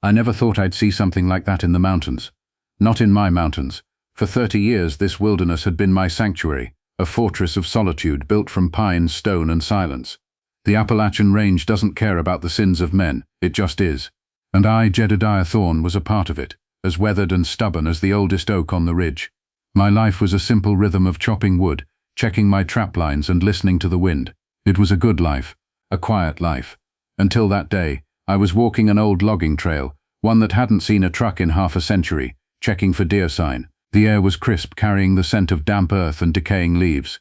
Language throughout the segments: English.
I never thought I'd see something like that in the mountains. Not in my mountains. For 30 years this wilderness had been my sanctuary, a fortress of solitude built from pine, stone and silence. The Appalachian Range doesn't care about the sins of men, it just is. And I, Jedediah Thorne, was a part of it, as weathered and stubborn as the oldest oak on the ridge. My life was a simple rhythm of chopping wood, checking my trap lines and listening to the wind. It was a good life, a quiet life. Until that day, I was walking an old logging trail, one that hadn't seen a truck in half a century, checking for deer sign. The air was crisp, carrying the scent of damp earth and decaying leaves.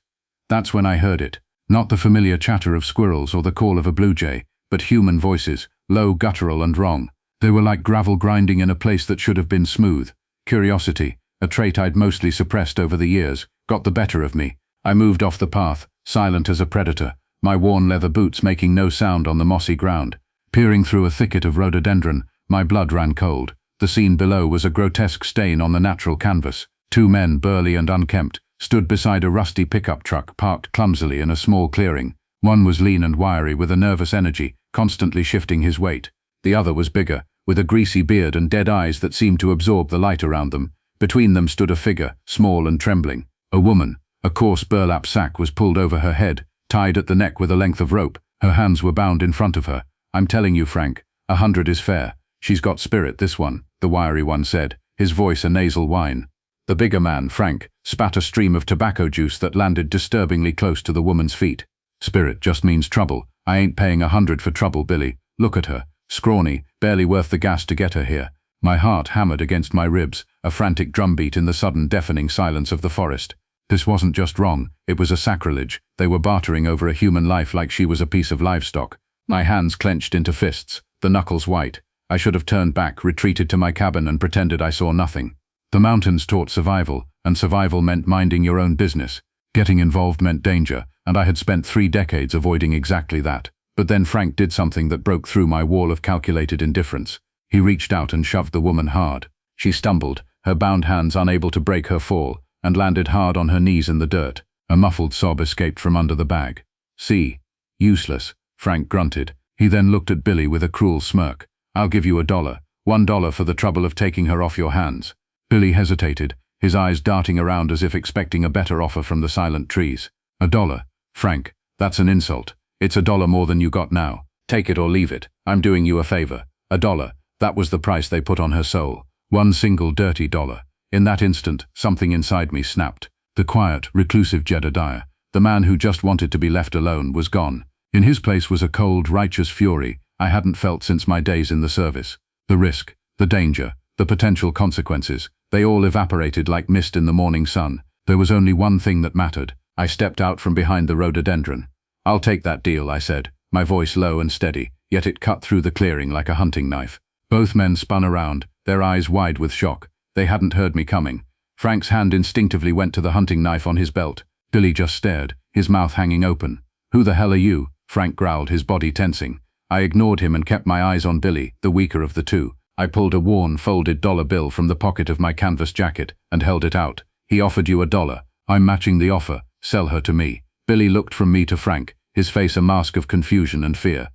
That's when I heard it. Not the familiar chatter of squirrels or the call of a blue jay, but human voices, low, guttural and wrong. They were like gravel grinding in a place that should have been smooth. Curiosity, a trait I'd mostly suppressed over the years, got the better of me. I moved off the path, silent as a predator, my worn leather boots making no sound on the mossy ground. Peering through a thicket of rhododendron, my blood ran cold. The scene below was a grotesque stain on the natural canvas. Two men, burly and unkempt, stood beside a rusty pickup truck parked clumsily in a small clearing. One was lean and wiry with a nervous energy, constantly shifting his weight. The other was bigger, with a greasy beard and dead eyes that seemed to absorb the light around them. Between them stood a figure, small and trembling. A woman. A coarse burlap sack was pulled over her head, tied at the neck with a length of rope. Her hands were bound in front of her. "I'm telling you, Frank, 100 is fair. She's got spirit, this one," the wiry one said, his voice a nasal whine. The bigger man, Frank, spat a stream of tobacco juice that landed disturbingly close to the woman's feet. "Spirit just means trouble. I ain't paying 100 for trouble, Billy. Look at her. Scrawny, barely worth the gas to get her here." My heart hammered against my ribs, a frantic drumbeat in the sudden deafening silence of the forest. This wasn't just wrong, it was a sacrilege. They were bartering over a human life like she was a piece of livestock. My hands clenched into fists, the knuckles white. I should have turned back, retreated to my cabin and pretended I saw nothing. The mountains taught survival, and survival meant minding your own business. Getting involved meant danger, and I had spent 3 decades avoiding exactly that. But then Frank did something that broke through my wall of calculated indifference. He reached out and shoved the woman hard. She stumbled, her bound hands unable to break her fall, and landed hard on her knees in the dirt. A muffled sob escaped from under the bag. "See? Useless," Frank grunted. He then looked at Billy with a cruel smirk. "I'll give you $1. $1 for the trouble of taking her off your hands." Billy hesitated, his eyes darting around as if expecting a better offer from the silent trees. $1? Frank, that's an insult. It's $1 more than you got now. Take it or leave it. I'm doing you a favor. $1. That was the price they put on her soul. One single dirty dollar. In that instant, something inside me snapped. The quiet, reclusive Jedediah, the man who just wanted to be left alone, was gone. In his place was a cold, righteous fury I hadn't felt since my days in the service. The risk, the danger, the potential consequences, they all evaporated like mist in the morning sun. There was only one thing that mattered. I stepped out from behind the rhododendron. "I'll take that deal," I said, my voice low and steady, yet it cut through the clearing like a hunting knife. Both men spun around, their eyes wide with shock. They hadn't heard me coming. Frank's hand instinctively went to the hunting knife on his belt. Billy just stared, his mouth hanging open. "Who the hell are you?" Frank growled, his body tensing. I ignored him and kept my eyes on Billy, the weaker of the two. I pulled a worn, folded dollar bill from the pocket of my canvas jacket and held it out. "He offered you $1. I'm matching the offer. Sell her to me." Billy looked from me to Frank, his face a mask of confusion and fear.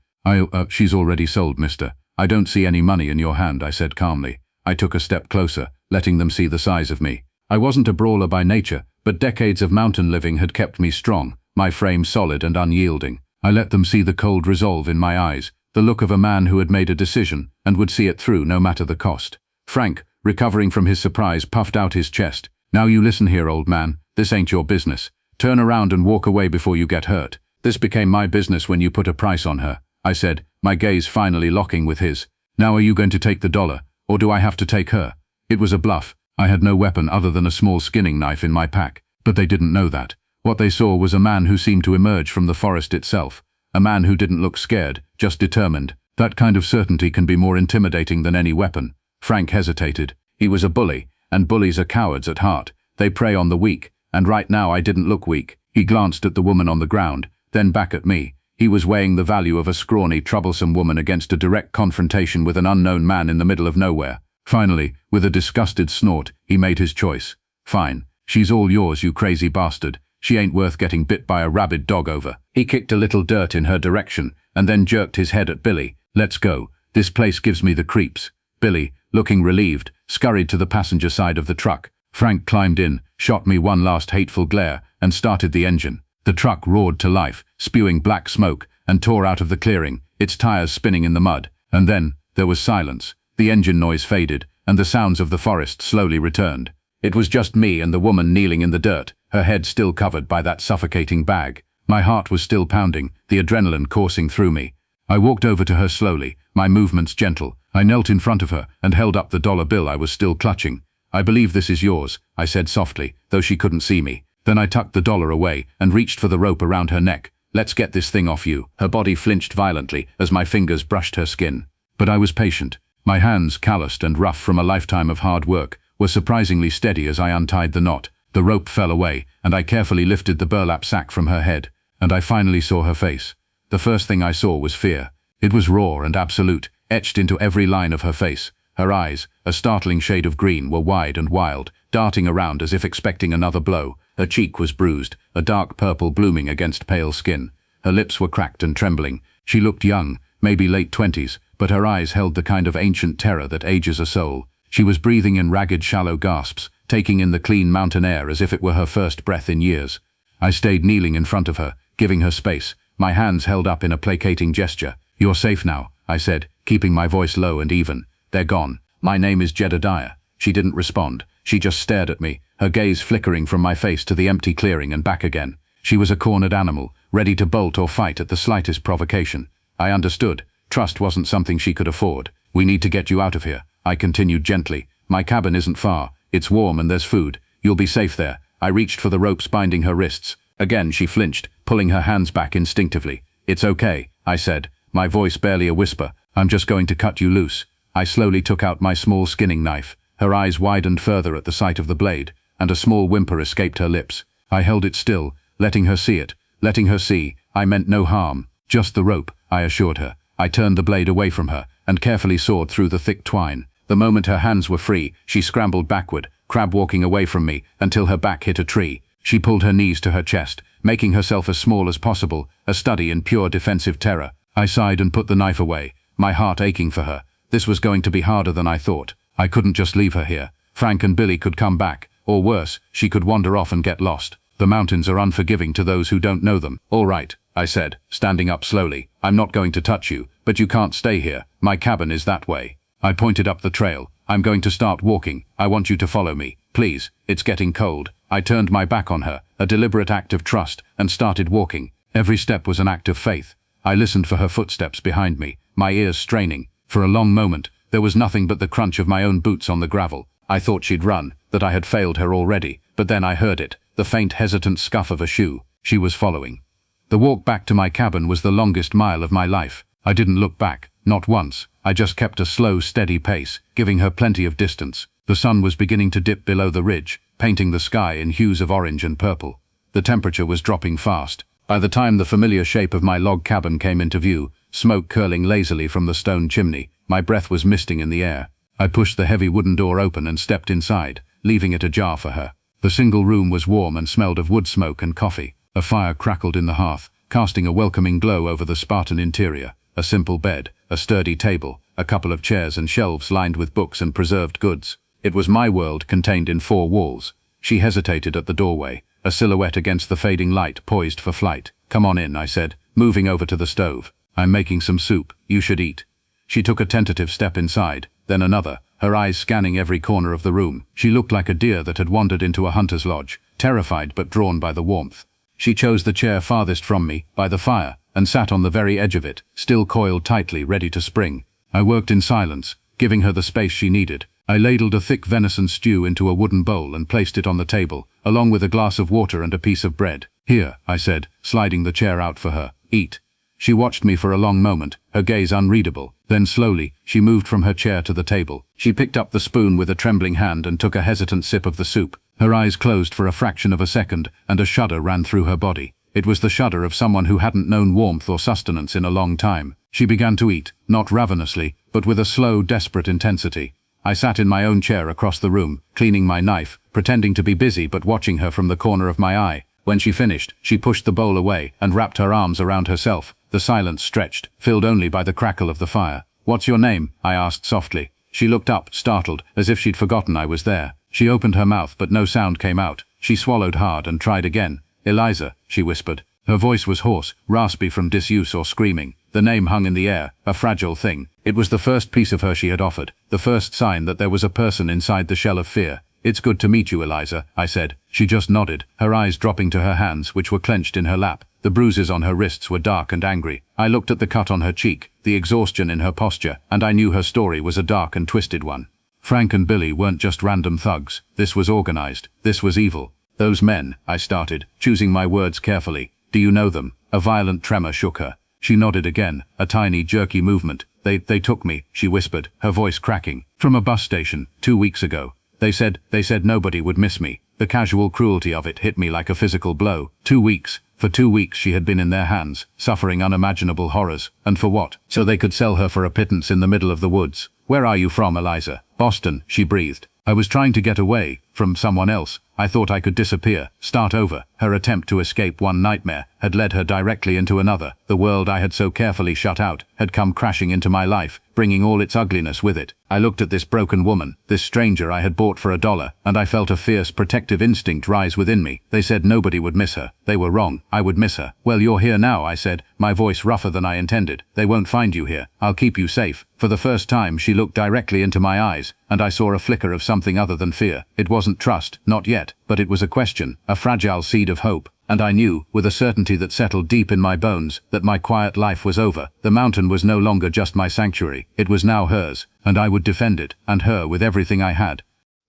She's already sold, mister. I don't see any money in your hand," I said calmly. I took a step closer, letting them see the size of me. I wasn't a brawler by nature, but decades of mountain living had kept me strong, my frame solid and unyielding. I let them see the cold resolve in my eyes, the look of a man who had made a decision and would see it through no matter the cost. Frank, recovering from his surprise, puffed out his chest. "Now you listen here, old man. This ain't your business. Turn around and walk away before you get hurt. This became my business when you put a price on her," I said, my gaze finally locking with his. "Now are you going to take the $1, or do I have to take her?" It was a bluff. I had no weapon other than a small skinning knife in my pack, but they didn't know that. What they saw was a man who seemed to emerge from the forest itself. A man who didn't look scared, just determined. That kind of certainty can be more intimidating than any weapon. Frank hesitated. He was a bully, and bullies are cowards at heart. They prey on the weak, and right now I didn't look weak. He glanced at the woman on the ground, then back at me. He was weighing the value of a scrawny, troublesome woman against a direct confrontation with an unknown man in the middle of nowhere. Finally, with a disgusted snort, he made his choice. "Fine. She's all yours, you crazy bastard. She ain't worth getting bit by a rabid dog over." He kicked a little dirt in her direction and then jerked his head at Billy. "Let's go. This place gives me the creeps." Billy, looking relieved, scurried to the passenger side of the truck. Frank climbed in, shot me one last hateful glare, and started the engine. The truck roared to life, spewing black smoke, and tore out of the clearing, its tires spinning in the mud. And then, there was silence. The engine noise faded, and the sounds of the forest slowly returned. It was just me and the woman kneeling in the dirt, her head still covered by that suffocating bag. My heart was still pounding, the adrenaline coursing through me. I walked over to her slowly, my movements gentle. I knelt in front of her and held up the dollar bill I was still clutching. "I believe this is yours," I said softly, though she couldn't see me. Then I tucked the dollar away and reached for the rope around her neck. "Let's get this thing off you." Her body flinched violently as my fingers brushed her skin. But I was patient. My hands, calloused and rough from a lifetime of hard work, were surprisingly steady as I untied the knot. The rope fell away, and I carefully lifted the burlap sack from her head, and I finally saw her face. The first thing I saw was fear. It was raw and absolute, etched into every line of her face. Her eyes, a startling shade of green, were wide and wild, darting around as if expecting another blow. Her cheek was bruised, a dark purple blooming against pale skin. Her lips were cracked and trembling. She looked young, maybe late 20s, but her eyes held the kind of ancient terror that ages a soul. She was breathing in ragged, shallow gasps, taking in the clean mountain air as if it were her first breath in years. I stayed kneeling in front of her, giving her space, my hands held up in a placating gesture. "You're safe now," I said, keeping my voice low and even. "They're gone. My name is Jedediah." She didn't respond. She just stared at me, her gaze flickering from my face to the empty clearing and back again. She was a cornered animal, ready to bolt or fight at the slightest provocation. I understood. Trust wasn't something she could afford. "We need to get you out of here," I continued gently. "My cabin isn't far. It's warm and there's food. You'll be safe there." I reached for the ropes binding her wrists. Again she flinched, pulling her hands back instinctively. "It's okay," I said, my voice barely a whisper. "I'm just going to cut you loose." I slowly took out my small skinning knife. Her eyes widened further at the sight of the blade, and a small whimper escaped her lips. I held it still, letting her see it, letting her see I meant no harm. "Just the rope," I assured her. I turned the blade away from her and carefully sawed through the thick twine. The moment her hands were free, she scrambled backward, crab-walking away from me until her back hit a tree. She pulled her knees to her chest, making herself as small as possible, a study in pure defensive terror. I sighed and put the knife away, my heart aching for her. This was going to be harder than I thought. I couldn't just leave her here. Frank and Billy could come back, or worse, she could wander off and get lost. The mountains are unforgiving to those who don't know them. "All right," I said, standing up slowly. "I'm not going to touch you, but you can't stay here. My cabin is that way." I pointed up the trail. "I'm going to start walking. I want you to follow me. Please, it's getting cold." I turned my back on her, a deliberate act of trust, and started walking. Every step was an act of faith. I listened for her footsteps behind me, my ears straining. For a long moment, there was nothing but the crunch of my own boots on the gravel. I thought she'd run, that I had failed her already, but then I heard it, the faint hesitant scuff of a shoe. She was following. The walk back to my cabin was the longest mile of my life. I didn't look back, not once. I just kept a slow, steady pace, giving her plenty of distance. The sun was beginning to dip below the ridge, painting the sky in hues of orange and purple. The temperature was dropping fast. By the time the familiar shape of my log cabin came into view, smoke curling lazily from the stone chimney, my breath was misting in the air. I pushed the heavy wooden door open and stepped inside, leaving it ajar for her. The single room was warm and smelled of wood smoke and coffee. A fire crackled in the hearth, casting a welcoming glow over the Spartan interior. A simple bed, a sturdy table, a couple of chairs and shelves lined with books and preserved goods. It was my world contained in 4 walls. She hesitated at the doorway, a silhouette against the fading light poised for flight. "Come on in," I said, moving over to the stove. "I'm making some soup. You should eat." She took a tentative step inside, then another, her eyes scanning every corner of the room. She looked like a deer that had wandered into a hunter's lodge, terrified but drawn by the warmth. She chose the chair farthest from me, by the fire, and sat on the very edge of it, still coiled tightly, ready to spring. I worked in silence, giving her the space she needed. I ladled a thick venison stew into a wooden bowl and placed it on the table, along with a glass of water and a piece of bread. "Here," I said, sliding the chair out for her. "Eat." She watched me for a long moment, her gaze unreadable. Then slowly, she moved from her chair to the table. She picked up the spoon with a trembling hand and took a hesitant sip of the soup. Her eyes closed for a fraction of a second, and a shudder ran through her body. It was the shudder of someone who hadn't known warmth or sustenance in a long time. She began to eat, not ravenously, but with a slow, desperate intensity. I sat in my own chair across the room, cleaning my knife, pretending to be busy but watching her from the corner of my eye. When she finished, she pushed the bowl away and wrapped her arms around herself. The silence stretched, filled only by the crackle of the fire. "What's your name?" I asked softly. She looked up, startled, as if she'd forgotten I was there. She opened her mouth, but no sound came out. She swallowed hard and tried again. "Eliza," she whispered. Her voice was hoarse, raspy from disuse or screaming. The name hung in the air, a fragile thing. It was the first piece of her she had offered, the first sign that there was a person inside the shell of fear. "It's good to meet you, Eliza," I said. She just nodded, her eyes dropping to her hands, which were clenched in her lap. The bruises on her wrists were dark and angry. I looked at the cut on her cheek, the exhaustion in her posture, and I knew her story was a dark and twisted one. Frank and Billy weren't just random thugs. This was organized. This was evil. "Those men," I started, choosing my words carefully. "Do you know them?" A violent tremor shook her. She nodded again, a tiny, jerky movement. They took me," she whispered, her voice cracking. "From a bus station, 2 weeks ago. They said nobody would miss me." The casual cruelty of it hit me like a physical blow. 2 weeks. For 2 weeks she had been in their hands, suffering unimaginable horrors. And for what? So they could sell her for a pittance in the middle of the woods. "Where are you from, Eliza?" "Boston," she breathed. "I was trying to get away from someone else. I thought I could disappear, start over." Her attempt to escape one nightmare had led her directly into another. The world I had so carefully shut out had come crashing into my life, bringing all its ugliness with it. I looked at this broken woman, this stranger I had bought for $1, and I felt a fierce protective instinct rise within me. They said nobody would miss her. They were wrong. I would miss her. "Well, you're here now," I said, my voice rougher than I intended. "They won't find you here. I'll keep you safe." For the first time she looked directly into my eyes, and I saw a flicker of something other than fear. It wasn't trust, not yet, but it was a question, a fragile seed of hope. And I knew, with a certainty that settled deep in my bones, that my quiet life was over. The mountain was no longer just my sanctuary. It was now hers, and I would defend it, and her, with everything I had.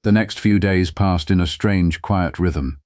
The next few days passed in a strange, quiet rhythm.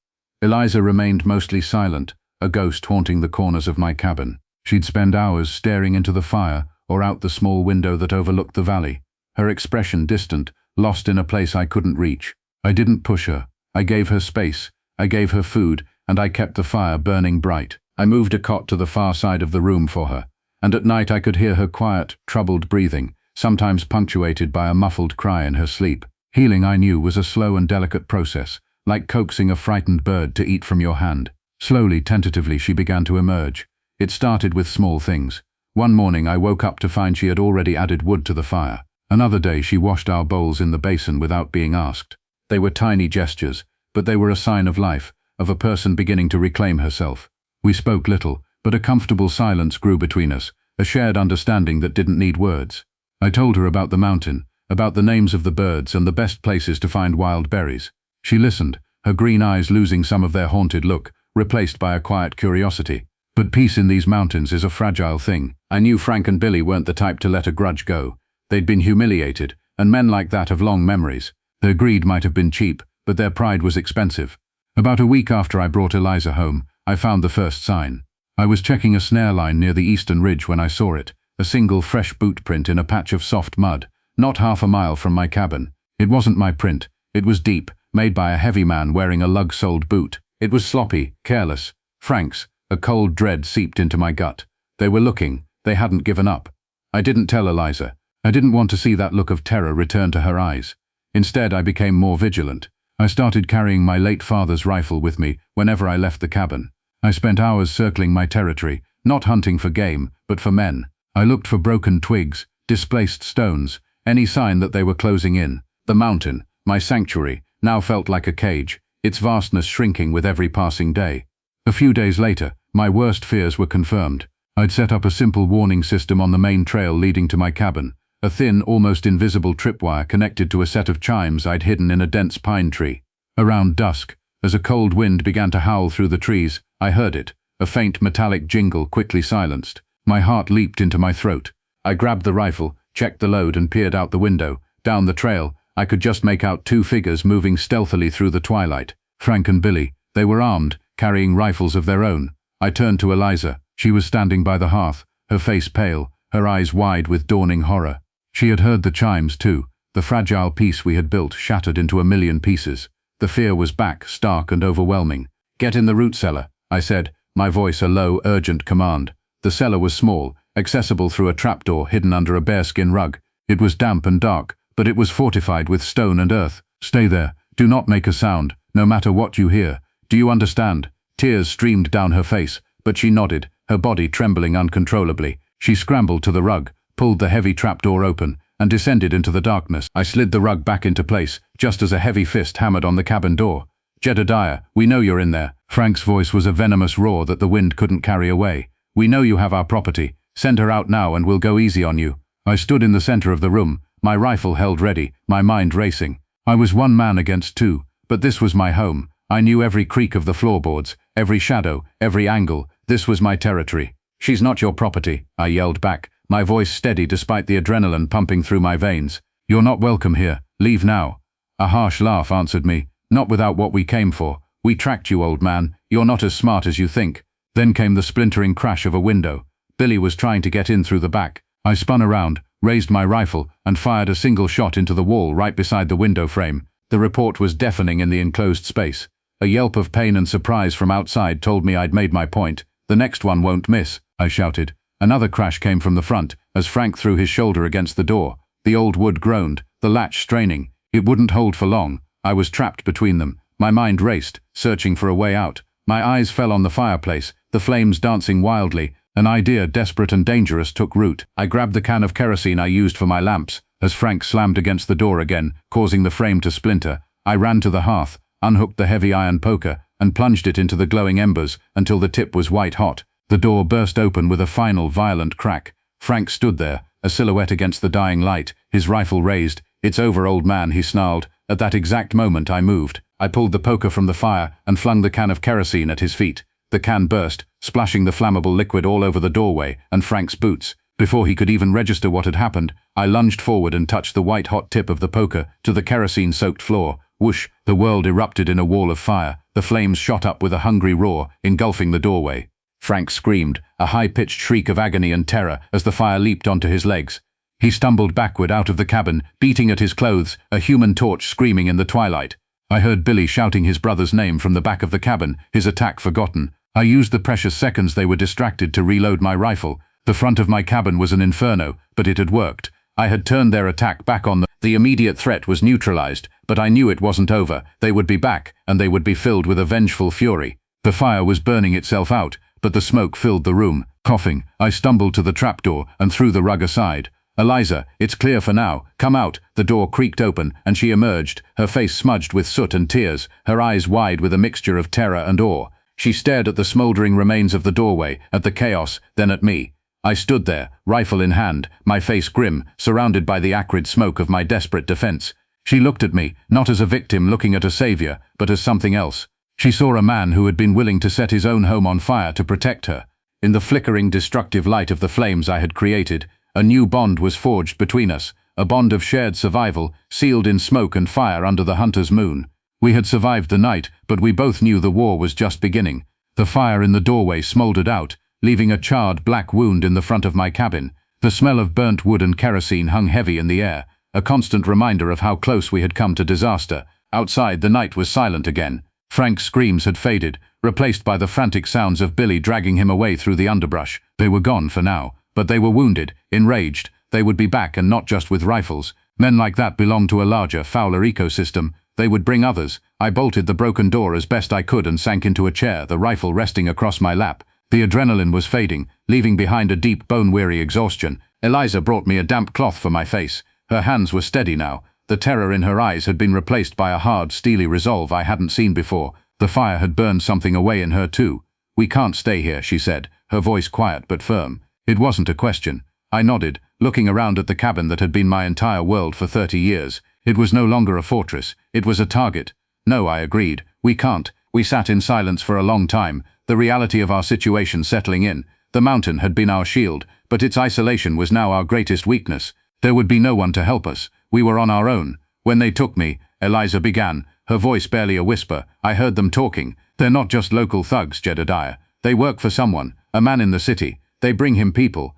Eliza remained mostly silent, a ghost haunting the corners of my cabin. She'd spend hours staring into the fire or out the small window that overlooked the valley, her expression distant, lost in a place I couldn't reach. I didn't push her. I gave her space. I gave her food, and I kept the fire burning bright. I moved a cot to the far side of the room for her, and at night I could hear her quiet, troubled breathing, sometimes punctuated by a muffled cry in her sleep. Healing, I knew, was a slow and delicate process, like coaxing a frightened bird to eat from your hand. Slowly, tentatively, she began to emerge. It started with small things. One morning I woke up to find she had already added wood to the fire. Another day she washed our bowls in the basin without being asked. They were tiny gestures, but they were a sign of life, of a person beginning to reclaim herself. We spoke little, but a comfortable silence grew between us, a shared understanding that didn't need words. I told her about the mountain, about the names of the birds and the best places to find wild berries. She listened, her green eyes losing some of their haunted look, replaced by a quiet curiosity. But peace in these mountains is a fragile thing. I knew Frank and Billy weren't the type to let a grudge go. They'd been humiliated, and men like that have long memories. Their greed might have been cheap, but their pride was expensive. About a week after I brought Eliza home, I found the first sign. I was checking a snare line near the eastern ridge when I saw it, a single fresh boot print in a patch of soft mud, not half a mile from my cabin. It wasn't my print. It was deep, made by a heavy man wearing a lug-soled boot. It was sloppy, careless. Frank's. A cold dread seeped into my gut. They were looking. They hadn't given up. I didn't tell Eliza. I didn't want to see that look of terror return to her eyes. Instead, I became more vigilant. I started carrying my late father's rifle with me whenever I left the cabin. I spent hours circling my territory, not hunting for game, but for men. I looked for broken twigs, displaced stones, any sign that they were closing in. The mountain, my sanctuary, now felt like a cage, its vastness shrinking with every passing day. A few days later, my worst fears were confirmed. I'd set up a simple warning system on the main trail leading to my cabin, a thin, almost invisible tripwire connected to a set of chimes I'd hidden in a dense pine tree. Around dusk, as a cold wind began to howl through the trees, I heard it, a faint metallic jingle quickly silenced. My heart leaped into my throat. I grabbed the rifle, checked the load and peered out the window. Down the trail, I could just make out 2 figures moving stealthily through the twilight. Frank and Billy. They were armed, carrying rifles of their own. I turned to Eliza. She was standing by the hearth, her face pale, her eyes wide with dawning horror. She had heard the chimes too, the fragile peace we had built shattered into a million pieces. The fear was back, stark and overwhelming. "Get in the root cellar," I said, my voice a low, urgent command. The cellar was small, accessible through a trapdoor hidden under a bearskin rug. It was damp and dark, but it was fortified with stone and earth. "Stay there. Do not make a sound, no matter what you hear. Do you understand?" Tears streamed down her face, but she nodded, her body trembling uncontrollably. She scrambled to the rug, pulled the heavy trapdoor open, and descended into the darkness. I slid the rug back into place, just as a heavy fist hammered on the cabin door. "Jedediah, we know you're in there." Frank's voice was a venomous roar that the wind couldn't carry away. "We know you have our property. Send her out now and we'll go easy on you." I stood in the center of the room, my rifle held ready, my mind racing. I was one man against two, but this was my home. I knew every creak of the floorboards, every shadow, every angle. This was my territory. "She's not your property," I yelled back, my voice steady despite the adrenaline pumping through my veins. "You're not welcome here. Leave now." A harsh laugh answered me. "Not without what we came for. We tracked you, old man. You're not as smart as you think." Then came the splintering crash of a window. Billy was trying to get in through the back. I spun around, raised my rifle, and fired a single shot into the wall right beside the window frame. The report was deafening in the enclosed space. A yelp of pain and surprise from outside told me I'd made my point. "The next one won't miss," I shouted. Another crash came from the front, as Frank threw his shoulder against the door. The old wood groaned, the latch straining. It wouldn't hold for long. I was trapped between them. My mind raced, searching for a way out. My eyes fell on the fireplace, the flames dancing wildly. An idea desperate and dangerous took root. I grabbed the can of kerosene I used for my lamps. As Frank slammed against the door again, causing the frame to splinter, I ran to the hearth, unhooked the heavy iron poker, and plunged it into the glowing embers until the tip was white hot. The door burst open with a final violent crack. Frank stood there, a silhouette against the dying light, his rifle raised. "It's over, old man," he snarled. At that exact moment I moved. I pulled the poker from the fire and flung the can of kerosene at his feet. The can burst, splashing the flammable liquid all over the doorway and Frank's boots. Before he could even register what had happened, I lunged forward and touched the white-hot tip of the poker to the kerosene-soaked floor. Whoosh! The world erupted in a wall of fire. The flames shot up with a hungry roar, engulfing the doorway. Frank screamed, a high-pitched shriek of agony and terror as the fire leaped onto his legs. He stumbled backward out of the cabin, beating at his clothes, a human torch screaming in the twilight. I heard Billy shouting his brother's name from the back of the cabin, his attack forgotten. I used the precious seconds they were distracted to reload my rifle. The front of my cabin was an inferno, but it had worked. I had turned their attack back on them. The immediate threat was neutralized, but I knew it wasn't over. They would be back, and they would be filled with a vengeful fury. The fire was burning itself out, but the smoke filled the room. Coughing, I stumbled to the trapdoor and threw the rug aside. "Eliza, it's clear for now. Come out." The door creaked open, and she emerged, her face smudged with soot and tears, her eyes wide with a mixture of terror and awe. She stared at the smoldering remains of the doorway, at the chaos, then at me. I stood there, rifle in hand, my face grim, surrounded by the acrid smoke of my desperate defense. She looked at me, not as a victim looking at a savior, but as something else. She saw a man who had been willing to set his own home on fire to protect her. In the flickering, destructive light of the flames I had created, a new bond was forged between us, a bond of shared survival, sealed in smoke and fire under the hunter's moon. We had survived the night, but we both knew the war was just beginning. The fire in the doorway smoldered out, leaving a charred black wound in the front of my cabin. The smell of burnt wood and kerosene hung heavy in the air, a constant reminder of how close we had come to disaster. Outside, the night was silent again. Frank's screams had faded, replaced by the frantic sounds of Billy dragging him away through the underbrush. They were gone for now, but they were wounded, enraged. They would be back, and not just with rifles. Men like that belonged to a larger, fouler ecosystem. They would bring others. I bolted the broken door as best I could and sank into a chair, the rifle resting across my lap. The adrenaline was fading, leaving behind a deep, bone-weary exhaustion. Eliza brought me a damp cloth for my face. Her hands were steady now. The terror in her eyes had been replaced by a hard, steely resolve I hadn't seen before. The fire had burned something away in her too. "We can't stay here," she said, her voice quiet but firm. It wasn't a question. I nodded, looking around at the cabin that had been my entire world for 30 years. It was no longer a fortress. It was a target. "No," I agreed. "We can't." We sat in silence for a long time, the reality of our situation settling in. The mountain had been our shield, but its isolation was now our greatest weakness. There would be no one to help us. We were on our own. "When they took me," Eliza began, her voice barely a whisper. "I heard them talking. They're not just local thugs, Jedediah. They work for someone, a man in the city. They bring him people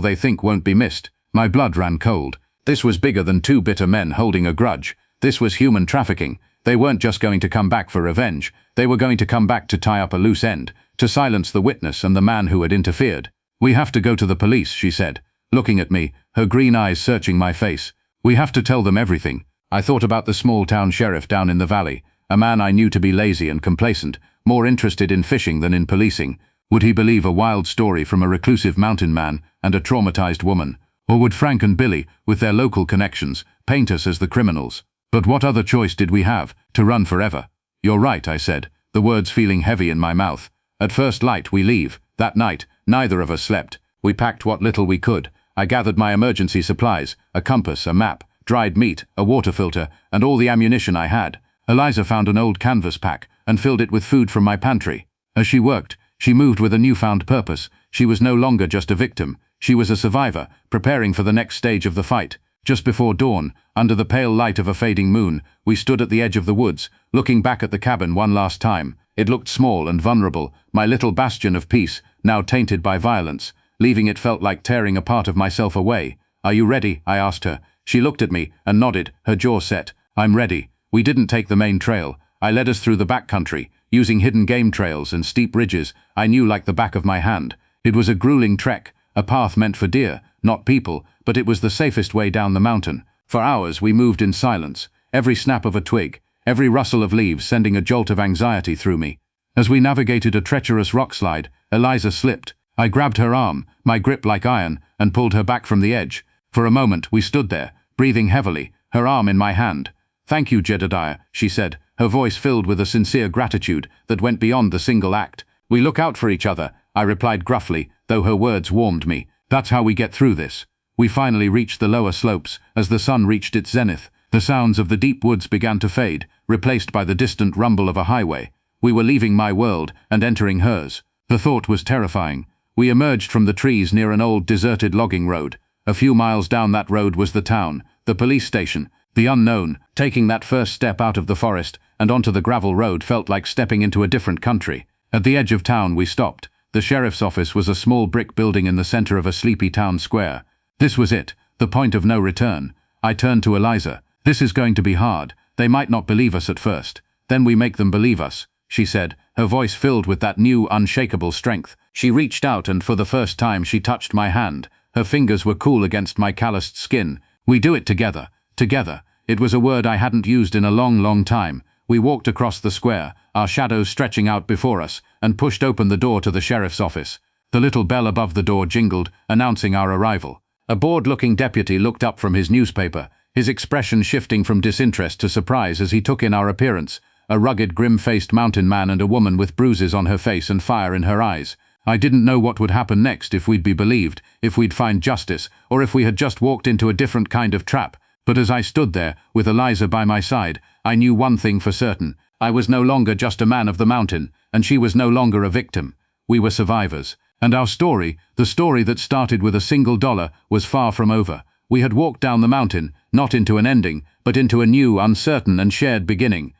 they think won't be missed." My blood ran cold. This was bigger than two bitter men holding a grudge. This was human trafficking. They weren't just going to come back for revenge. They were going to come back to tie up a loose end, to silence the witness and the man who had interfered. "We have to go to the police," she said, looking at me, her green eyes searching my face. "We have to tell them everything." I thought about the small-town sheriff down in the valley, a man I knew to be lazy and complacent, more interested in fishing than in policing. Would he believe a wild story from a reclusive mountain man and a traumatized woman? Or would Frank and Billy, with their local connections, paint us as the criminals? But what other choice did we have? To run forever? You're right, I said, the words feeling heavy in my mouth. At first light we leave. That night, neither of us slept. We packed what little we could. I gathered my emergency supplies, a compass, a map, dried meat, a water filter, and all the ammunition I had. Eliza found an old canvas pack and filled it with food from my pantry. As she worked, she moved with a newfound purpose. She was no longer just a victim. She was a survivor, preparing for the next stage of the fight. Just before dawn, under the pale light of a fading moon, we stood at the edge of the woods, looking back at the cabin one last time. It looked small and vulnerable, my little bastion of peace, now tainted by violence. Leaving it felt like tearing a part of myself away. Are you ready? I asked her. She looked at me and nodded, her jaw set. I'm ready. We didn't take the main trail. I led us through the back country, using hidden game trails and steep ridges I knew like the back of my hand. It was a grueling trek, a path meant for deer, not people, but it was the safest way down the mountain. For hours we moved in silence, every snap of a twig, every rustle of leaves sending a jolt of anxiety through me. As we navigated a treacherous rock slide, Eliza slipped. I grabbed her arm, my grip like iron, and pulled her back from the edge. For a moment we stood there, breathing heavily, her arm in my hand. Thank you, Jedediah, she said, her voice filled with a sincere gratitude that went beyond the single act. We look out for each other, I replied gruffly, though her words warmed me. That's how we get through this. We finally reached the lower slopes. As the sun reached its zenith, the sounds of the deep woods began to fade, replaced by the distant rumble of a highway. We were leaving my world and entering hers. The thought was terrifying. We emerged from the trees near an old deserted logging road. A few miles down that road was the town, the police station, the unknown. Taking that first step out of the forest and onto the gravel road felt like stepping into a different country. At the edge of town we stopped. The sheriff's office was a small brick building in the center of a sleepy town square. This was it, the point of no return. I turned to Eliza. This is going to be hard. They might not believe us at first. Then we make them believe us, she said, her voice filled with that new, unshakable strength. She reached out and for the first time she touched my hand. Her fingers were cool against my calloused skin. We do it together. Together. It was a word I hadn't used in a long, long time. We walked across the square, our shadows stretching out before us, and pushed open the door to the sheriff's office. The little bell above the door jingled, announcing our arrival. A bored-looking deputy looked up from his newspaper, his expression shifting from disinterest to surprise as he took in our appearance. A rugged, grim-faced mountain man and a woman with bruises on her face and fire in her eyes. I didn't know what would happen next, if we'd be believed, if we'd find justice, or if we had just walked into a different kind of trap. But as I stood there, with Eliza by my side, I knew one thing for certain. I was no longer just a man of the mountain, and she was no longer a victim. We were survivors. And our story, the story that started with $1, was far from over. We had walked down the mountain, not into an ending, but into a new, uncertain and shared beginning.